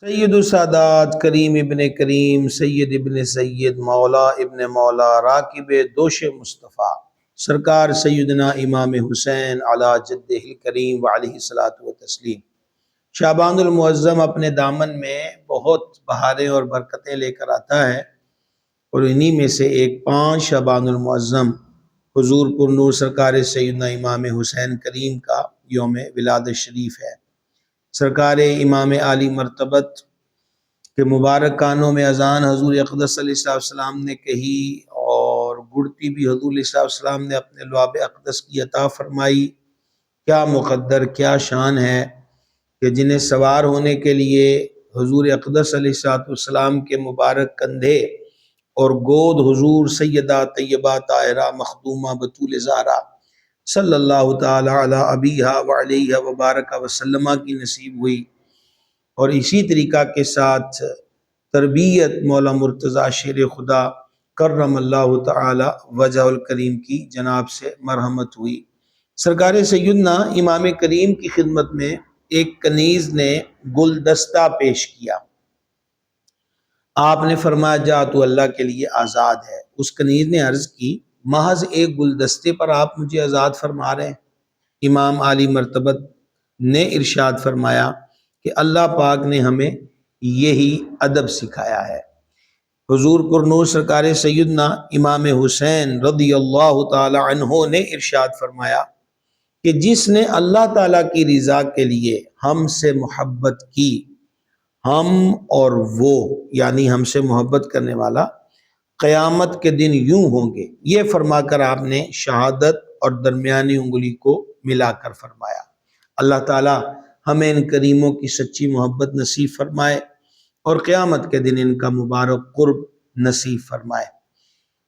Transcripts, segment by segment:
سید السادات کریم ابن کریم سید ابن سید مولا ابن مولا راکب دوش مصطفیٰ سرکار سیدنا امام حسین علی جدہ الکریم وعلیہ الصلاۃ والتسلیم شعبان المعظم اپنے دامن میں بہت بہاریں اور برکتیں لے کر آتا ہے، اور انہی میں سے ایک 5 شعبان المعظم حضور پر نور سرکار سیدنا امام حسین کریم کا یوم ولادت شریف ہے۔ سرکار امام عالی مرتبت کے مبارک کانوں میں اذان حضور اقدس صلی اللہ علیہ وسلم نے کہی، اور گڑتی بھی حضور علیہ السلام نے اپنے لعاب اقدس کی عطا فرمائی۔ کیا مقدر، کیا شان ہے کہ جنہیں سوار ہونے کے لیے حضور اقدس علیہ السلام کے مبارک کندھے اور گود حضور سیدہ طیبہ طاہرہ مخدومہ بطول زہرا صلی اللہ تعالی علی ابیہا وعلیہ وبارک وسلم کی نصیب ہوئی، اور اسی طریقہ کے ساتھ تربیت مولا مرتضی شیر خدا کرم اللہ تعالی وجہ الکریم کی جناب سے مرحمت ہوئی۔ سرکار سیدنا امام کریم کی خدمت میں ایک کنیز نے گلدستہ پیش کیا۔ آپ نے فرمایا جا تو اللہ کے لیے آزاد ہے۔ اس کنیز نے عرض کی محض ایک گلدستے پر آپ مجھے آزاد فرما رہے ہیں؟ امام عالی مرتبت نے ارشاد فرمایا کہ اللہ پاک نے ہمیں یہی ادب سکھایا ہے۔ حضور پر نور سرکار سیدنا امام حسین رضی اللہ تعالی عنہ نے ارشاد فرمایا کہ جس نے اللہ تعالیٰ کی رضا کے لیے ہم سے محبت کی، ہم اور وہ یعنی ہم سے محبت کرنے والا قیامت کے دن یوں ہوں گے، یہ فرما کر آپ نے شہادت اور درمیانی انگلی کو ملا کر فرمایا۔ اللہ تعالیٰ ہمیں ان کریموں کی سچی محبت نصیب فرمائے اور قیامت کے دن ان کا مبارک قرب نصیب فرمائے۔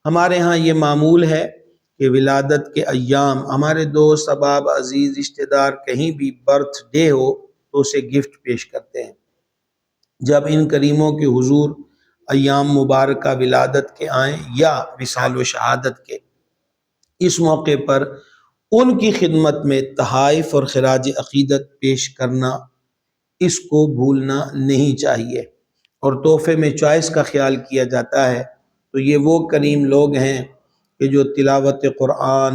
ہمارے ہاں یہ معمول ہے کہ ولادت کے ایام ہمارے دوست احباب عزیز رشتہ دار کہیں بھی برتھ ڈے ہو تو اسے گفٹ پیش کرتے ہیں۔ جب ان کریموں کے حضور ایام مبارکہ ولادت کے آئیں یا وصال و شہادت کے، اس موقع پر ان کی خدمت میں تحائف اور خراج عقیدت پیش کرنا، اس کو بھولنا نہیں چاہیے، اور تحفے میں چوائس کا خیال کیا جاتا ہے تو یہ وہ کریم لوگ ہیں کہ جو تلاوت قرآن،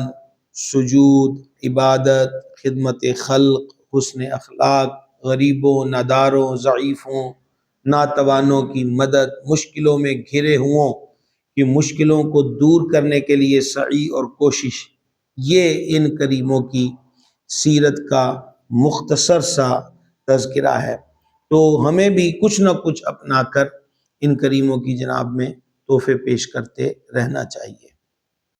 سجود، عبادت، خدمت خلق، حسن اخلاق، غریبوں، ناداروں، ضعیفوں، ناتوانوں کی مدد، مشکلوں میں گھرے ہوں کہ مشکلوں کو دور کرنے کے لیے سعی اور کوشش، یہ ان کریموں کی سیرت کا مختصر سا تذکرہ ہے۔ تو ہمیں بھی کچھ نہ کچھ اپنا کر ان کریموں کی جناب میں تحفے پیش کرتے رہنا چاہیے۔